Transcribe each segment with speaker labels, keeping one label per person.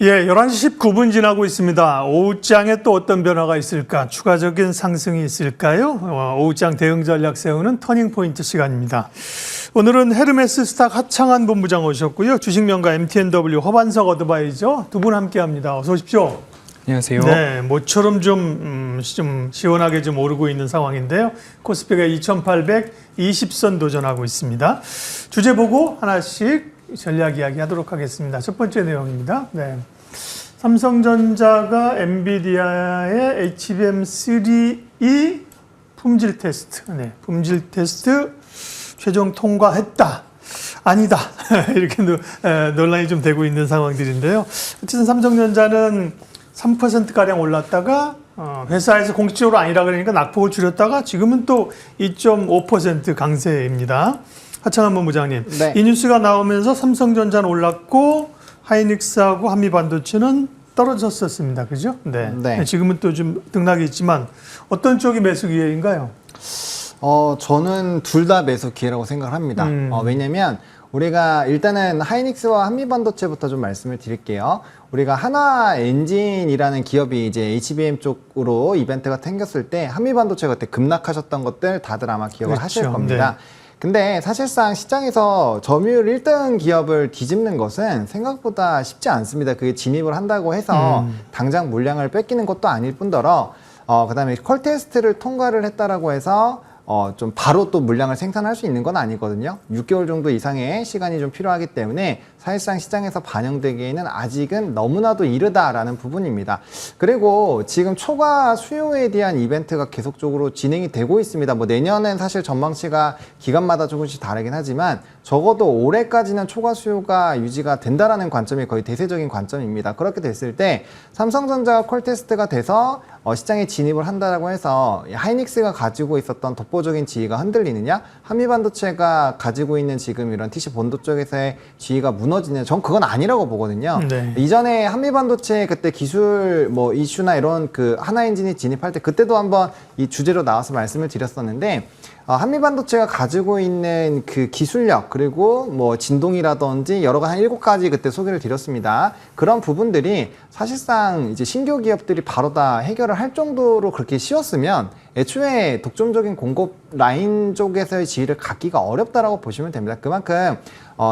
Speaker 1: 예, 11시 19분 지나고 있습니다. 오후장에 또 어떤 변화가 있을까? 추가적인 상승이 있을까요? 오후장 대응 전략 세우는 터닝포인트 시간입니다. 오늘은 헤르메스 스탁 하창한 본부장 오셨고요. 주식명가 MTNW 허반석 어드바이저 두 분 함께합니다. 어서 오십시오.
Speaker 2: 안녕하세요.
Speaker 1: 네, 모처럼 좀 시원하게 좀 오르고 있는 상황인데요. 코스피가 2,820선 도전하고 있습니다. 주제 보고 하나씩 전략 이야기 하도록 하겠습니다. 첫 번째 내용입니다. 네. 삼성전자가 엔비디아의 HBM3E 품질 테스트, 품질 테스트 최종 통과했다. 아니다. 이렇게 논란이 좀 되고 있는 상황들인데요. 어쨌든 삼성전자는 3%가량 올랐다가 회사에서 공식적으로 아니라 그러니까 낙폭을 줄였다가 지금은 또 2.5% 강세입니다. 하창한 본부장님,
Speaker 3: 네.
Speaker 1: 이 뉴스가 나오면서 삼성전자는 올랐고 하이닉스하고 한미반도체는 떨어졌었습니다. 그죠? 네.
Speaker 3: 네.
Speaker 1: 지금은 또 좀 등락이 있지만 어떤 쪽이 매수 기회인가요?
Speaker 3: 저는 둘 다 매수 기회라고 생각을 합니다. 왜냐면 우리가 일단은 하이닉스와 한미반도체부터 좀 말씀을 드릴게요. 우리가 하나엔진이라는 기업이 이제 HBM 쪽으로 이벤트가 생겼을 때 한미반도체가 그때 급락하셨던 것들 다들 아마 기억을
Speaker 1: 그렇죠.
Speaker 3: 하실 겁니다.
Speaker 1: 네.
Speaker 3: 근데 사실상 시장에서 점유율 1등 기업을 뒤집는 것은 생각보다 쉽지 않습니다. 그게 진입을 한다고 해서 당장 물량을 뺏기는 것도 아닐 뿐더러 그다음에 퀄 테스트를 통과를 했다라고 해서 좀 바로 또 물량을 생산할 수 있는 건 아니거든요. 6개월 정도 이상의 시간이 좀 필요하기 때문에 사실상 시장에서 반영되기에는 아직은 너무나도 이르다라는 부분입니다. 그리고 지금 초과 수요에 대한 이벤트가 계속적으로 진행이 되고 있습니다. 뭐 내년은 사실 전망치가 기간마다 조금씩 다르긴 하지만 적어도 올해까지는 초과 수요가 유지가 된다라는 관점이 거의 대세적인 관점입니다. 그렇게 됐을 때 삼성전자가 콜 테스트가 돼서 시장에 진입을 한다라고 해서 하이닉스가 가지고 있었던 독보적인 지위가 흔들리느냐, 한미반도체가 가지고 있는 지금 이런 TC 본도 쪽에서의 지위가 무너지느냐, 전 그건 아니라고 보거든요.
Speaker 1: 네.
Speaker 3: 이전에 한미반도체 그때 기술 뭐 이슈나 이런 그 하나엔진이 진입할 때 그때도 한번 이 주제로 나와서 말씀을 드렸었는데 한미반도체가 가지고 있는 그 기술력 그리고 뭐 진동이라든지 여러 가지 한 7가지 그때 소개를 드렸습니다. 그런 부분들이 사실상 이제 신규 기업들이 바로 다 해결을 할 정도로 그렇게 쉬웠으면 애초에 독점적인 공급 라인 쪽에서의 지위를 갖기가 어렵다라고 보시면 됩니다. 그만큼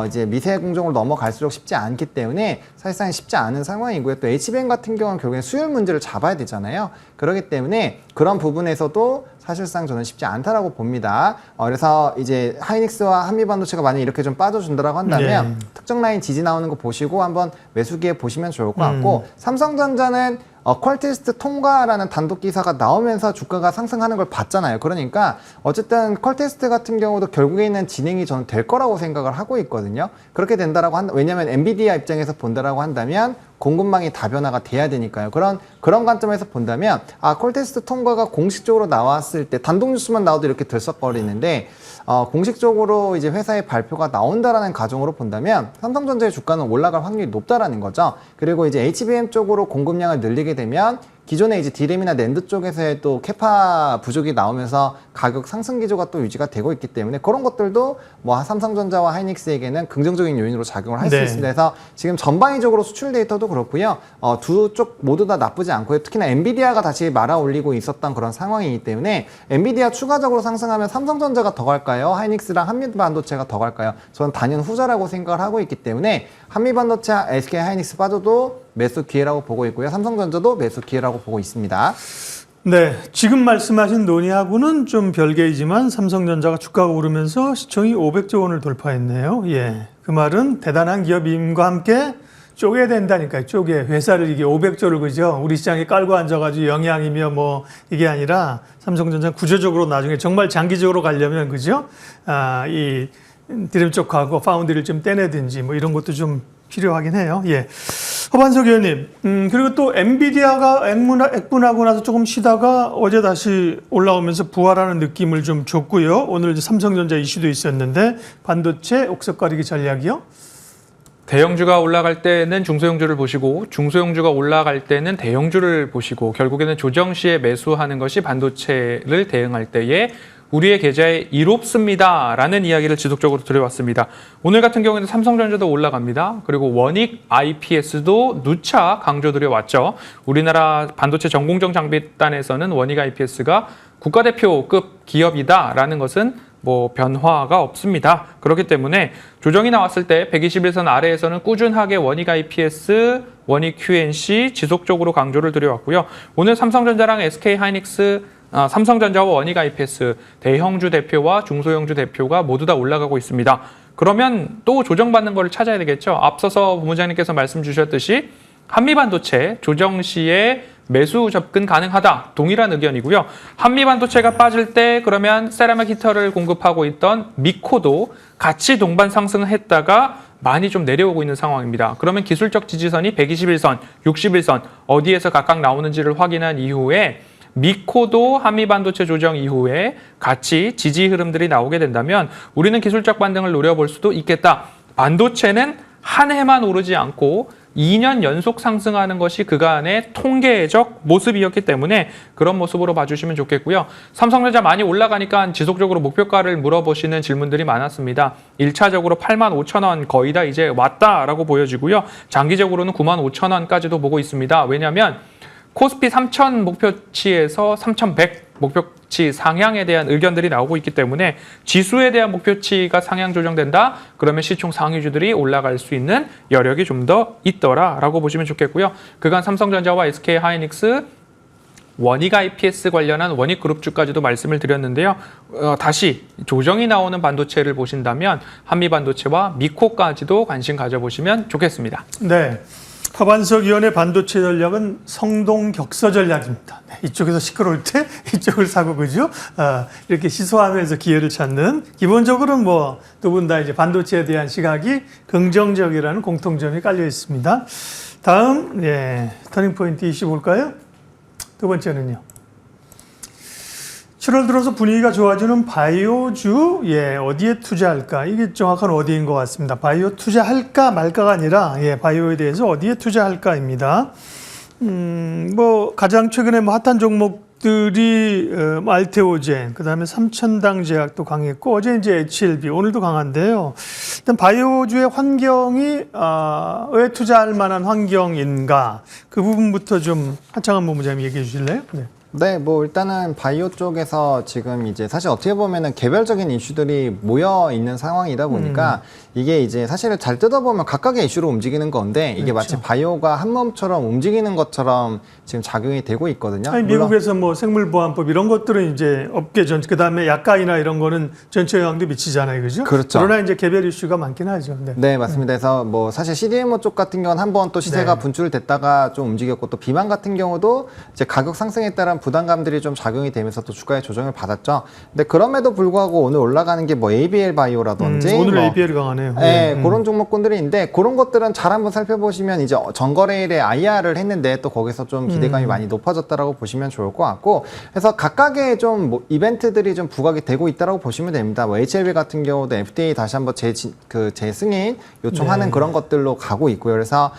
Speaker 3: 이제 미세 공정으로 넘어갈수록 쉽지 않기 때문에 사실상 쉽지 않은 상황이고요. 또 HBM 같은 경우는 결국엔 수율 문제를 잡아야 되잖아요. 그렇기 때문에 그런 부분에서도 사실상 저는 쉽지 않다라고 봅니다. 그래서 이제 하이닉스와 한미반도체가 만약 이렇게 좀 빠져준다라고 한다면 특정 라인 지지 나오는 거 보시고 한번 매수기에 보시면 좋을 것 같고 삼성전자는 퀄 테스트 통과라는 단독 기사가 나오면서 주가가 상승하는 걸 봤잖아요. 그러니까 어쨌든 퀄 테스트 같은 경우도 결국에는 진행이 저는 될 거라고 생각을 하고 있거든요. 그렇게 된다라고 왜냐면 엔비디아 입장에서 본다라고 한다면 공급망이 다변화가 돼야 되니까요. 그런 관점에서 본다면 콜 테스트 통과가 공식적으로 나왔을 때 단독 뉴스만 나와도 이렇게 들썩거리는데 공식적으로 이제 회사의 발표가 나온다라는 가정으로 본다면 삼성전자의 주가는 올라갈 확률이 높다라는 거죠. 그리고 이제 HBM 쪽으로 공급량을 늘리게 되면 기존에 이제 디램이나 낸드 쪽에서의 또 캐파 부족이 나오면서 가격 상승 기조가 또 유지가 되고 있기 때문에 그런 것들도 뭐 삼성전자와 하이닉스에게는 긍정적인 요인으로 작용을 할 수 있습니다. 그래서 지금 전방위적으로 수출 데이터도 그렇고요. 두 쪽 모두 다 나쁘지 않고요. 특히나 엔비디아가 다시 말아 올리고 있었던 그런 상황이기 때문에 엔비디아 추가적으로 상승하면 삼성전자가 더 갈까요? 하이닉스랑 한미반도체가 더 갈까요? 저는 단연 후자라고 생각을 하고 있기 때문에 한미반도체, SK 하이닉스 빠져도 매수 기회라고 보고 있고요. 삼성전자도 매수 기회라고 보고 있습니다.
Speaker 1: 네, 지금 말씀하신 논의하고는 좀 별개이지만 삼성전자가 주가가 오르면서 시총이 500조 원을 돌파했네요. 예, 그 말은 대단한 기업임과 함께 쪼개야 된다니까요. 회사를 이게 500조를 그죠? 우리 시장에 깔고 앉아가지고 영양이며 뭐 이게 아니라 삼성전자 구조적으로 나중에 정말 장기적으로 가려면 그죠? 이 디램 쪽하고 파운드리를 좀 떼내든지 뭐 이런 것도 좀 필요하긴 해요. 예. 허반석 의원님, 그리고 또 엔비디아가 액분하고 나서 조금 쉬다가 어제 다시 올라오면서 부활하는 느낌을 좀 줬고요. 오늘 삼성전자 이슈도 있었는데 반도체 옥석 가리기 전략이요?
Speaker 2: 대형주가 올라갈 때는 중소형주를 보시고 중소형주가 올라갈 때는 대형주를 보시고 결국에는 조정 시에 매수하는 것이 반도체를 대응할 때의 우리의 계좌에 이롭습니다라는 이야기를 지속적으로 드려왔습니다. 오늘 같은 경우에는 삼성전자도 올라갑니다. 그리고 원익 IPS도 누차 강조드려왔죠. 우리나라 반도체 전공정 장비단에서는 원익 IPS가 국가대표급 기업이다라는 것은 뭐 변화가 없습니다. 그렇기 때문에 조정이 나왔을 때 121선 아래에서는 꾸준하게 원익 IPS, 원익 QNC 지속적으로 강조를 드려왔고요. 오늘 삼성전자랑 SK하이닉스, 삼성전자와 원익 IPS 대형주 대표와 중소형주 대표가 모두 다 올라가고 있습니다. 그러면 또 조정받는 거를 찾아야 되겠죠. 앞서서 부부장님께서 말씀 주셨듯이 한미반도체 조정 시에 매수 접근 가능하다. 동일한 의견이고요. 한미반도체가 빠질 때 그러면 세라믹 히터를 공급하고 있던 미코도 같이 동반 상승했다가 많이 좀 내려오고 있는 상황입니다. 그러면 기술적 지지선이 121선, 61선 어디에서 각각 나오는지를 확인한 이후에 미코도 한미반도체 조정 이후에 같이 지지 흐름들이 나오게 된다면 우리는 기술적 반등을 노려볼 수도 있겠다. 반도체는 한 해만 오르지 않고 2년 연속 상승하는 것이 그간의 통계적 모습이었기 때문에 그런 모습으로 봐주시면 좋겠고요. 삼성전자 많이 올라가니까 지속적으로 목표가를 물어보시는 질문들이 많았습니다. 1차적으로 85,000원 거의 다 이제 왔다라고 보여지고요. 장기적으로는 95,000원까지도 보고 있습니다. 왜냐하면 코스피 3,000 목표치에서 3,100 목표치 상향에 대한 의견들이 나오고 있기 때문에 지수에 대한 목표치가 상향 조정된다? 그러면 시총 상위주들이 올라갈 수 있는 여력이 좀 더 있더라라고 보시면 좋겠고요. 그간 삼성전자와 SK하이닉스, 원익 IPS 관련한 원익그룹주까지도 말씀을 드렸는데요. 다시 조정이 나오는 반도체를 보신다면 한미반도체와 미코까지도 관심 가져보시면 좋겠습니다.
Speaker 1: 네. 하반석 의원의 반도체 전략은 성동격서 전략입니다. 네, 이쪽에서 시끄러울 때 이쪽을 사고 그죠? 이렇게 시소하면서 기회를 찾는 기본적으로는 뭐 두 분 다 이제 반도체에 대한 시각이 긍정적이라는 공통점이 깔려 있습니다. 다음 터닝 포인트 이슈 볼까요? 두 번째는요. 7월 들어서 분위기가 좋아지는 바이오주, 어디에 투자할까? 이게 정확한 어디인 것 같습니다. 바이오 투자할까 말까가 아니라, 바이오에 대해서 어디에 투자할까입니다. 뭐, 가장 최근에 뭐 핫한 종목들이, 알테오젠, 그 다음에 삼천당제약도 강했고, 어제 이제 HLB, 오늘도 강한데요. 일단 바이오주의 환경이, 왜 투자할 만한 환경인가? 그 부분부터 좀 하창한 본부장님 얘기해 주실래요? 네.
Speaker 3: 네, 뭐 일단은 바이오 쪽에서 지금 이제 사실 어떻게 보면은 개별적인 이슈들이 모여 있는 상황이다 보니까 이게 이제 사실은 잘 뜯어보면 각각의 이슈로 움직이는 건데 이게
Speaker 1: 그렇죠.
Speaker 3: 마치 바이오가 한 몸처럼 움직이는 것처럼 지금 작용이 되고 있거든요.
Speaker 1: 아니, 미국에서 뭐 생물보안법 이런 것들은 이제 업계 전, 그 다음에 약가이나 이런 거는 전체 영향도 미치잖아요, 그죠?
Speaker 3: 그렇죠.
Speaker 1: 그러나 이제 개별 이슈가 많긴 하죠. 네,
Speaker 3: 네, 맞습니다. 그래서 뭐 사실 CDMO 쪽 같은 경우는 한번 또 시세가 분출됐다가 좀 움직였고 또 비만 같은 경우도 이제 가격 상승에 따른 부담감들이 좀 작용이 되면서 또 주가의 조정을 받았죠. 근데 그럼에도 불구하고 오늘 올라가는 게 뭐 ABL 바이오라든지
Speaker 1: 오늘
Speaker 3: 뭐
Speaker 1: ABL이 강하네요.
Speaker 3: 네, 그런 종목군들이 있는데 그런 것들은 잘 한번 살펴보시면 이제 전거래일에 IR을 했는데 또 거기서 좀 기대감이 많이 높아졌다라고 보시면 좋을 것 같고 그래서 각각의 좀 뭐 이벤트들이 좀 부각이 되고 있다라고 보시면 됩니다. 뭐 HLB 같은 경우도 FDA 다시 한번 재승인 요청하는 그런 것들로 가고 있고요. 그래서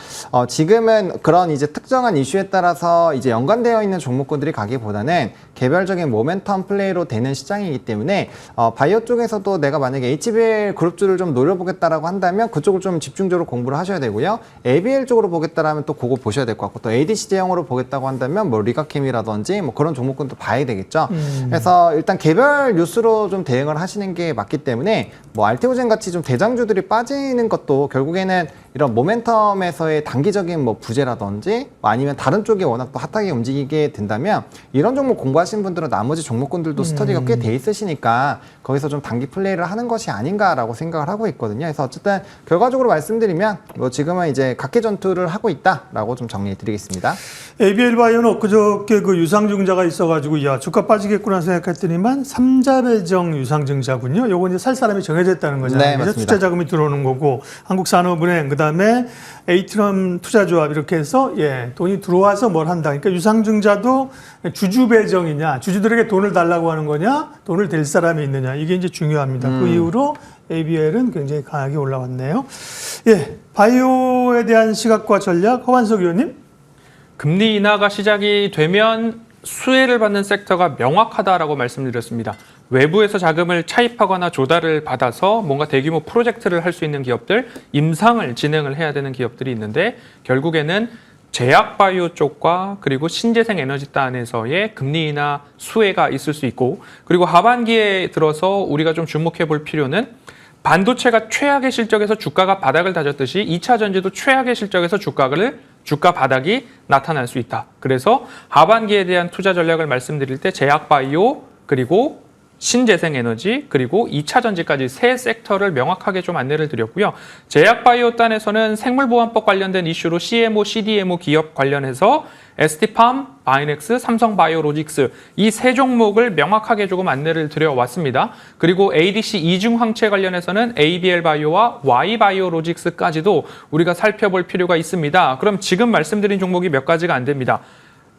Speaker 3: 지금은 그런 이제 특정한 이슈에 따라서 이제 연관되어 있는 종목군들이 가기보다는 개별적인 모멘텀 플레이로 되는 시장이기 때문에 바이오 쪽에서도 내가 만약에 HBL 그룹주를 좀 노려보겠다라고 한다면 그쪽을 좀 집중적으로 공부를 하셔야 되고요. ABL 쪽으로 보겠다라면 또 그거 보셔야 될 것 같고 또 ADC 대형으로 보겠다고 한다면 뭐 리가캠이라든지 뭐 그런 종목군도 봐야 되겠죠. 그래서 일단 개별 뉴스로 좀 대응을 하시는 게 맞기 때문에 뭐 알테오젠 같이 좀 대장주들이 빠지는 것도 결국에는 이런 모멘텀에서의 단기적인 뭐 부재라든지 뭐 아니면 다른 쪽이 워낙 또 핫하게 움직이게 된다면 이런 종목 공부하시는 분들은 나머지 종목군들도 스터디가 꽤 돼 있으시니까 거기서 좀 단기 플레이를 하는 것이 아닌가라고 생각을 하고 있거든요. 그래서 어쨌든 결과적으로 말씀드리면 뭐 지금은 이제 각계 전투를 하고 있다라고 좀 정리해 드리겠습니다.
Speaker 1: ABL 바이오는 엊그저께 그 유상증자가 있어가지고 야 주가 빠지겠구나 생각했더니만 3자 배정 유상증자군요. 요거 이제 살 사람이 정해졌다는 거잖아요.
Speaker 3: 네, 맞습니다.
Speaker 1: 투자 자금이 들어오는 거고 한국산업은행 그다음에 에이트럼 투자조합 이렇게 해서 돈이 들어와서 뭘 한다. 그러니까 유상증자도 주주 배정이냐, 주주들에게 돈을 달라고 하는 거냐, 돈을 댈 사람이 있느냐 이게 이제 중요합니다. 그 이후로 ABL은 굉장히 강하게 올라왔네요. 바이오에 대한 시각과 전략 허완석 의원님.
Speaker 2: 금리 인하가 시작이 되면 수혜를 받는 섹터가 명확하다라고 말씀드렸습니다. 외부에서 자금을 차입하거나 조달을 받아서 뭔가 대규모 프로젝트를 할 수 있는 기업들, 임상을 진행을 해야 되는 기업들이 있는데 결국에는 제약바이오 쪽과 그리고 신재생 에너지단에서의 금리 인하 수혜가 있을 수 있고, 그리고 하반기에 들어서 우리가 좀 주목해 볼 필요는 반도체가 최악의 실적에서 주가가 바닥을 다졌듯이 2차 전지도 최악의 실적에서 주가 바닥이 나타날 수 있다. 그래서 하반기에 대한 투자 전략을 말씀드릴 때 제약바이오 그리고 신재생에너지 그리고 2차 전지까지 세 섹터를 명확하게 좀 안내를 드렸고요. 제약바이오 단에서는 생물보안법 관련된 이슈로 CMO, CDMO 기업 관련해서 ST팜, 바이넥스, 삼성바이오로직스 이 세 종목을 명확하게 조금 안내를 드려왔습니다. 그리고 ADC 이중항체 관련해서는 ABL바이오와 Y바이오로직스까지도 우리가 살펴볼 필요가 있습니다. 그럼 지금 말씀드린 종목이 몇 가지가 안 됩니다.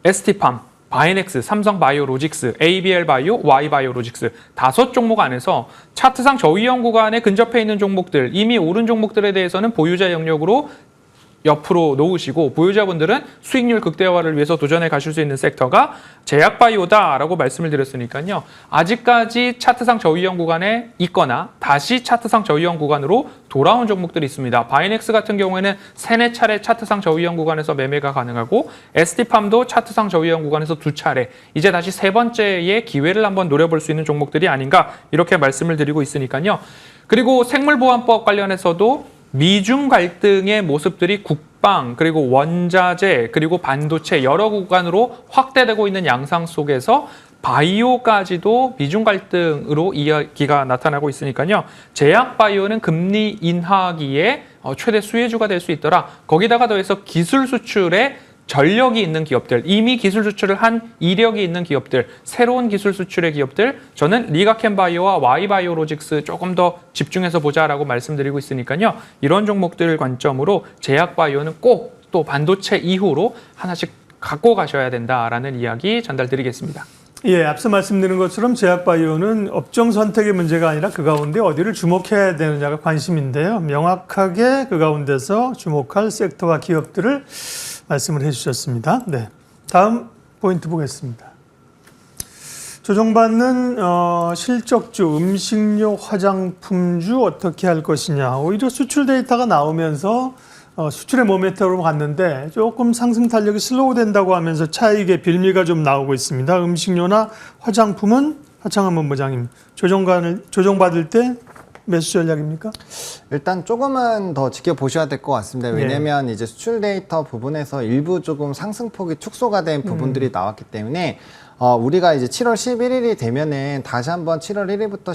Speaker 2: ST팜, 바이넥스, 삼성바이오로직스, ABL바이오, Y바이오로직스 5종목 안에서 차트상 저위험 구간에 근접해 있는 종목들, 이미 오른 종목들에 대해서는 보유자 영역으로 옆으로 놓으시고 보유자분들은 수익률 극대화를 위해서 도전해 가실 수 있는 섹터가 제약바이오다라고 말씀을 드렸으니까요. 아직까지 차트상 저위험 구간에 있거나 다시 차트상 저위험 구간으로 돌아온 종목들이 있습니다. 바이넥스 같은 경우에는 3-4차례 차트상 저위험 구간에서 매매가 가능하고 ST팜도 차트상 저위험 구간에서 2차례, 이제 다시 3번째의 기회를 한번 노려볼 수 있는 종목들이 아닌가 이렇게 말씀을 드리고 있으니까요. 그리고 생물보안법 관련해서도 미중 갈등의 모습들이 국방, 그리고 원자재, 그리고 반도체 여러 구간으로 확대되고 있는 양상 속에서 바이오까지도 미중 갈등으로 이야기가 나타나고 있으니까요. 제약바이오는 금리 인하기에 최대 수혜주가 될 수 있더라. 거기다가 더해서 기술 수출에 전력이 있는 기업들, 이미 기술 수출을 한 이력이 있는 기업들, 새로운 기술 수출의 기업들, 저는 리가켄바이오와 Y바이오로직스 조금 더 집중해서 보자라고 말씀드리고 있으니까요. 이런 종목들 관점으로 제약바이오는 꼭 또 반도체 이후로 하나씩 갖고 가셔야 된다라는 이야기 전달드리겠습니다.
Speaker 1: 예, 앞서 말씀드린 것처럼 제약바이오는 업종 선택의 문제가 아니라 그 가운데 어디를 주목해야 되느냐가 관심인데요. 명확하게 그 가운데서 주목할 섹터와 기업들을 말씀을 해주셨습니다. 네, 다음 포인트 보겠습니다. 조정받는 실적주, 음식료, 화장품주 어떻게 할 것이냐. 오히려 수출 데이터가 나오면서 수출의 모멘텀으로 갔는데 조금 상승 탄력이 슬로우 된다고 하면서 차익의 빌미가 좀 나오고 있습니다. 음식료나 화장품은 하창한 본부장님, 조정받을 때 매수 전략입니까?
Speaker 3: 일단 조금은 더 지켜보셔야 될 것 같습니다. 왜냐하면 이제 수출 데이터 부분에서 일부 조금 상승폭이 축소가 된 부분들이 나왔기 때문에 우리가 이제 7월 11일이 되면은 다시 한번 7월 1일부터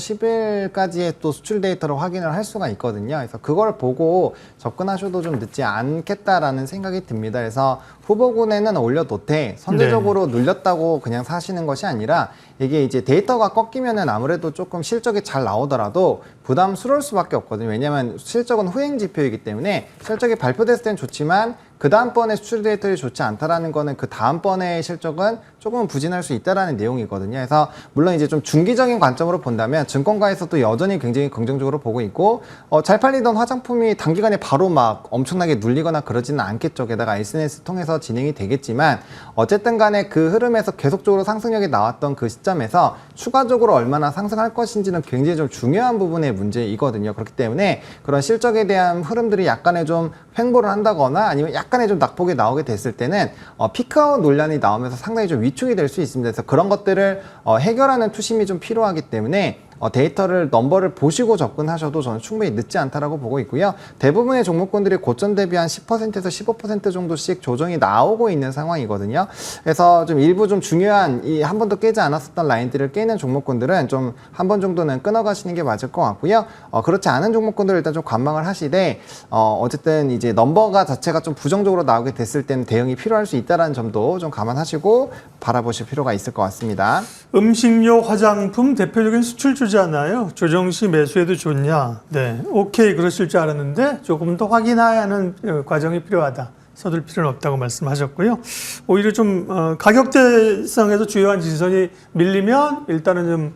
Speaker 3: 10일까지의 또 수출 데이터를 확인을 할 수가 있거든요. 그래서 그걸 보고 접근하셔도 좀 늦지 않겠다라는 생각이 듭니다. 그래서 후보군에는 올려놓되 선제적으로 눌렸다고 그냥 사시는 것이 아니라 이게 이제 데이터가 꺾이면은 아무래도 조금 실적이 잘 나오더라도 부담스러울 수밖에 없거든요. 왜냐하면 실적은 후행 지표이기 때문에 실적이 발표됐을 땐 좋지만 그 다음번에 수출 데이터가 좋지 않다라는 거는 그 다음번의 실적은 조금은 부진할 수 있다라는 내용이거든요. 그래서 물론 이제 좀 중기적인 관점으로 본다면 증권가에서도 여전히 굉장히 긍정적으로 보고 있고 잘 팔리던 화장품이 단기간에 바로 막 엄청나게 눌리거나 그러지는 않겠죠. 게다가 SNS 통해서 진행이 되겠지만 어쨌든 간에 그 흐름에서 계속적으로 상승력이 나왔던 그 시점에서 추가적으로 얼마나 상승할 것인지는 굉장히 좀 중요한 부분의 문제이거든요. 그렇기 때문에 그런 실적에 대한 흐름들이 약간의 좀 횡보를 한다거나 아니면 약간의 좀 낙폭이 나오게 됐을 때는 피크아웃 논란이 나오면서 상당히 좀 위축이 될 수 있습니다. 그래서 그런 것들을 해결하는 투심이 좀 필요하기 때문에 데이터를 넘버를 보시고 접근하셔도 저는 충분히 늦지 않다라고 보고 있고요. 대부분의 종목군들이 고점 대비 한 10%에서 15% 정도씩 조정이 나오고 있는 상황이거든요. 그래서 좀 일부 좀 중요한 이 한 번도 깨지 않았었던 라인들을 깨는 종목군들은 좀 한 번 정도는 끊어가시는 게 맞을 것 같고요. 그렇지 않은 종목군들을 일단 좀 관망을 하시되 어쨌든 이제 넘버가 자체가 좀 부정적으로 나오게 됐을 때는 대응이 필요할 수 있다는 점도 좀 감안하시고 바라보실 필요가 있을 것 같습니다.
Speaker 1: 음식료, 화장품 대표적인 수출주잖아요. 조정 시 매수해도 좋냐? 네, 오케이 그러실 줄 알았는데 조금 더 확인해야 하는 과정이 필요하다. 서둘 필요는 없다고 말씀하셨고요. 오히려 좀 가격대성에서 주요한 지지선이 밀리면 일단은 좀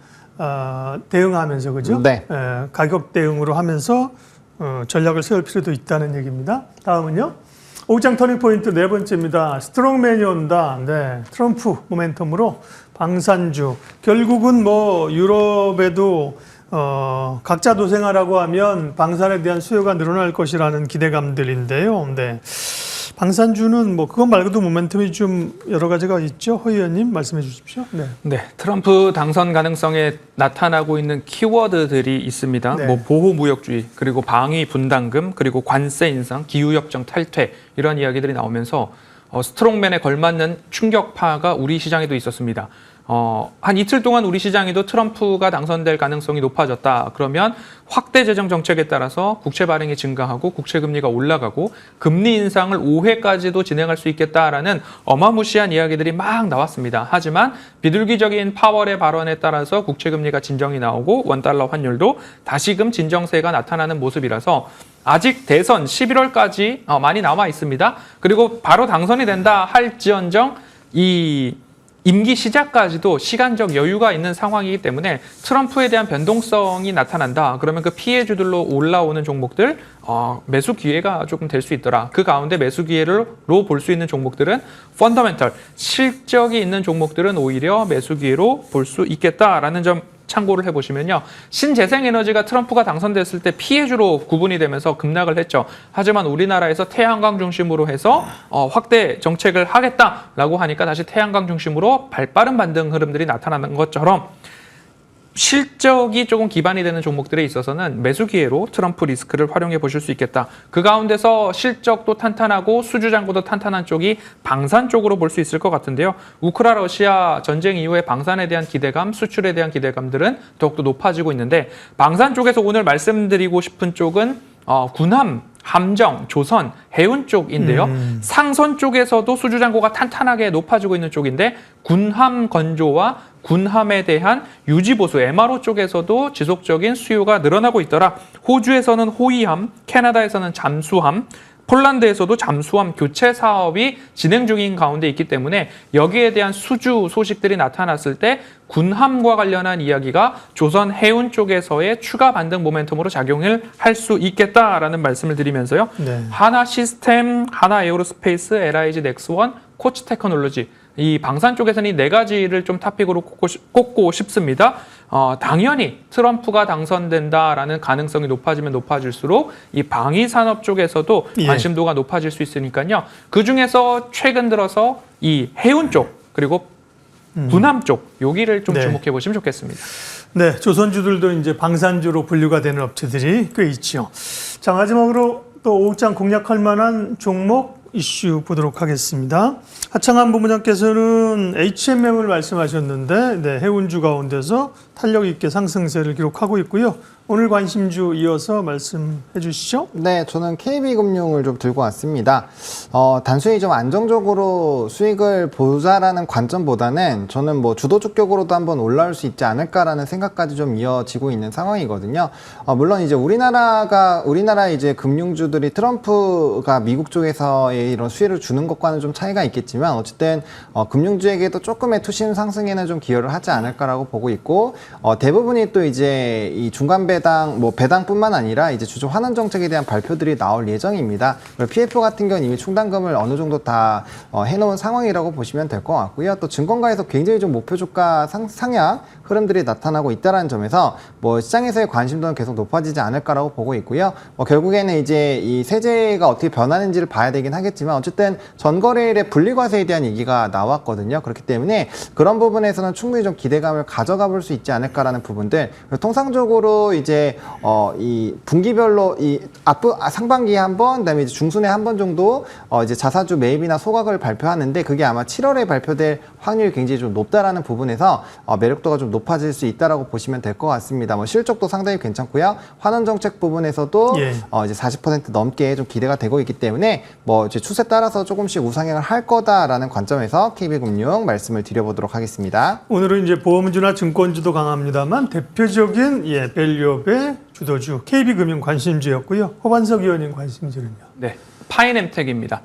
Speaker 1: 대응하면서 그죠?
Speaker 3: 네.
Speaker 1: 가격 대응으로 하면서 전략을 세울 필요도 있다는 얘기입니다. 다음은요. 오장 터닝 포인트 네 번째입니다. 스트롱맨이 온다. 네, 트럼프 모멘텀으로 방산주. 결국은 뭐 유럽에도 각자 도생하라고 하면 방산에 대한 수요가 늘어날 것이라는 기대감들인데요. 네. 방산주는 뭐 그것 말고도 모멘텀이 좀 여러 가지가 있죠. 허 의원님 말씀해 주십시오. 네.
Speaker 2: 네, 트럼프 당선 가능성에 나타나고 있는 키워드들이 있습니다.
Speaker 1: 네.
Speaker 2: 뭐 보호무역주의, 그리고 방위 분담금, 그리고 관세 인상, 기후협정 탈퇴 이런 이야기들이 나오면서 스트롱맨에 걸맞는 충격파가 우리 시장에도 있었습니다. 한 이틀 동안 우리 시장에도 트럼프가 당선될 가능성이 높아졌다. 그러면 확대 재정 정책에 따라서 국채 발행이 증가하고 국채 금리가 올라가고 금리 인상을 5회까지도 진행할 수 있겠다라는 어마무시한 이야기들이 막 나왔습니다. 하지만 비둘기적인 파월의 발언에 따라서 국채 금리가 진정이 나오고 원달러 환율도 다시금 진정세가 나타나는 모습이라서 아직 대선 11월까지 많이 남아 있습니다. 그리고 바로 당선이 된다 할지언정 이 임기 시작까지도 시간적 여유가 있는 상황이기 때문에 트럼프에 대한 변동성이 나타난다. 그러면 그 피해주들로 올라오는 종목들 매수 기회가 조금 될 수 있더라. 그 가운데 매수 기회로 볼 수 있는 종목들은 펀더멘털, 실적이 있는 종목들은 오히려 매수 기회로 볼 수 있겠다라는 점 참고를 해보시면요. 신재생에너지가 트럼프가 당선됐을 때 피해주로 구분이 되면서 급락을 했죠. 하지만 우리나라에서 태양광 중심으로 해서 확대 정책을 하겠다라고 하니까 다시 태양광 중심으로 발빠른 반등 흐름들이 나타나는 것처럼 실적이 조금 기반이 되는 종목들에 있어서는 매수 기회로 트럼프 리스크를 활용해 보실 수 있겠다. 그 가운데서 실적도 탄탄하고 수주잔고도 탄탄한 쪽이 방산 쪽으로 볼 수 있을 것 같은데요. 우크라 러시아 전쟁 이후에 방산에 대한 기대감, 수출에 대한 기대감들은 더욱더 높아지고 있는데 방산 쪽에서 오늘 말씀드리고 싶은 쪽은 군함, 함정, 조선, 해운 쪽인데요. 상선 쪽에서도 수주잔고가 탄탄하게 높아지고 있는 쪽인데 군함 건조와 군함에 대한 유지보수, MRO 쪽에서도 지속적인 수요가 늘어나고 있더라. 호주에서는 호위함, 캐나다에서는 잠수함, 폴란드에서도 잠수함 교체 사업이 진행 중인 가운데 있기 때문에 여기에 대한 수주 소식들이 나타났을 때 군함과 관련한 이야기가 조선 해운 쪽에서의 추가 반등 모멘텀으로 작용을 할 수 있겠다라는 말씀을 드리면서요.
Speaker 1: 네.
Speaker 2: 하나 시스템, 하나 에어로스페이스, LIG 넥스원, 코치 테크놀로지 이 방산 쪽에서는 이 네 가지를 좀 탑픽으로 꼽고 싶습니다. 당연히 트럼프가 당선된다라는 가능성이 높아지면 높아질수록 이 방위 산업 쪽에서도 관심도가 높아질 수 있으니까요. 그 중에서 최근 들어서 이 해운 쪽 그리고 군함 쪽 여기를 좀 주목해 보시면 좋겠습니다.
Speaker 1: 네, 조선주들도 이제 방산주로 분류가 되는 업체들이 꽤 있죠. 자, 마지막으로 또 오후장 공략할 만한 종목 이슈 보도록 하겠습니다. 하창한 본부장께서는 HMM을 말씀하셨는데 네, 해운주 가운데서 탄력 있게 상승세를 기록하고 있고요. 오늘 관심주 이어서 말씀해 주시죠.
Speaker 3: 네, 저는 KB금융을 좀 들고 왔습니다. 단순히 좀 안정적으로 수익을 보자라는 관점보다는 저는 뭐 주도 주격으로도 한번 올라올 수 있지 않을까라는 생각까지 좀 이어지고 있는 상황이거든요. 물론 이제 우리나라 이제 금융주들이 트럼프가 미국 쪽에서의 이런 수혜를 주는 것과는 좀 차이가 있겠지만 어쨌든 금융주에게도 조금의 투심 상승에는 좀 기여를 하지 않을까라고 보고 있고 대부분이 또 이제 이 중간 배당, 뭐 배당뿐만 아니라 이제 주주 환원 정책에 대한 발표들이 나올 예정입니다. PF 같은 경우는 이미 충당금을 어느 정도 다 해놓은 상황이라고 보시면 될 것 같고요. 또 증권가에서 굉장히 좀 목표 주가 상향 흐름들이 나타나고 있다는 점에서 뭐 시장에서의 관심도는 계속 높아지지 않을까라고 보고 있고요. 결국에는 이제 이 세제가 어떻게 변하는지를 봐야 되긴 하겠지만 어쨌든 전거래일의 분리과세에 대한 얘기가 나왔거든요. 그렇기 때문에 그런 부분에서는 충분히 좀 기대감을 가져가 볼 수 있지 않을까라는 부분들. 통상적으로 이제 이 분기별로 이 상반기에 한 번, 그다음에 이제 중순에 한 번 정도 이제 자사주 매입이나 소각을 발표하는데 그게 아마 7월에 발표될 확률이 굉장히 좀 높다라는 부분에서 매력도가 좀 높아질 수 있다라고 보시면 될 것 같습니다. 뭐 실적도 상당히 괜찮고요. 환원 정책 부분에서도 이제 40% 넘게 좀 기대가 되고 있기 때문에 뭐 이제 추세 따라서 조금씩 우상향을 할 거다라는 관점에서 KB금융 말씀을 드려보도록 하겠습니다.
Speaker 1: 오늘은 이제 보험주나 증권주도 강합니다만 대표적인 밸류업의 주도주 KB금융 관심주였고요. 허반석 의원님 관심주는요?
Speaker 2: 네, 파인엠텍입니다.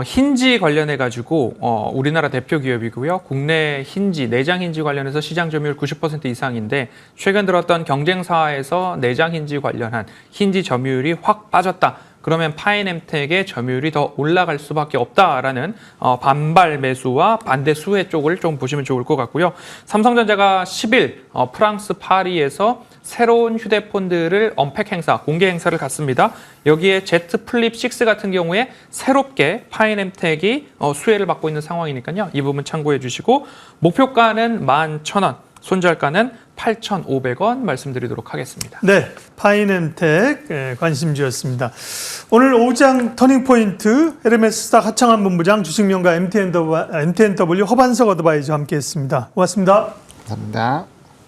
Speaker 2: 힌지 관련해 가지고 우리나라 대표 기업이고요. 국내 힌지, 내장 힌지 관련해서 시장 점유율 90% 이상인데 최근 들었던 경쟁사에서 내장 힌지 관련한 힌지 점유율이 확 빠졌다. 그러면 파이엠텍의 점유율이 더 올라갈 수밖에 없다라는 반발 매수와 반대 수혜 쪽을 좀 보시면 좋을 것 같고요. 삼성전자가 10일 프랑스 파리에서 새로운 휴대폰들을 언팩 행사, 공개 행사를 갖습니다. 여기에 Z 플립 6 같은 경우에 새롭게 파이엠텍이 수혜를 받고 있는 상황이니까요. 이 부분 참고해 주시고 목표가는 11,000원, 손절가는 8,500원 말씀드리도록 하겠습니다.
Speaker 1: 네, 파이엠텍 관심주였습니다. 오늘 오장 터닝포인트 헤르메스스탁 하창한 본부장 주식명가 MTNW 허반석 어드바이저와 함께했습니다. 고맙습니다.
Speaker 3: 감사합니다.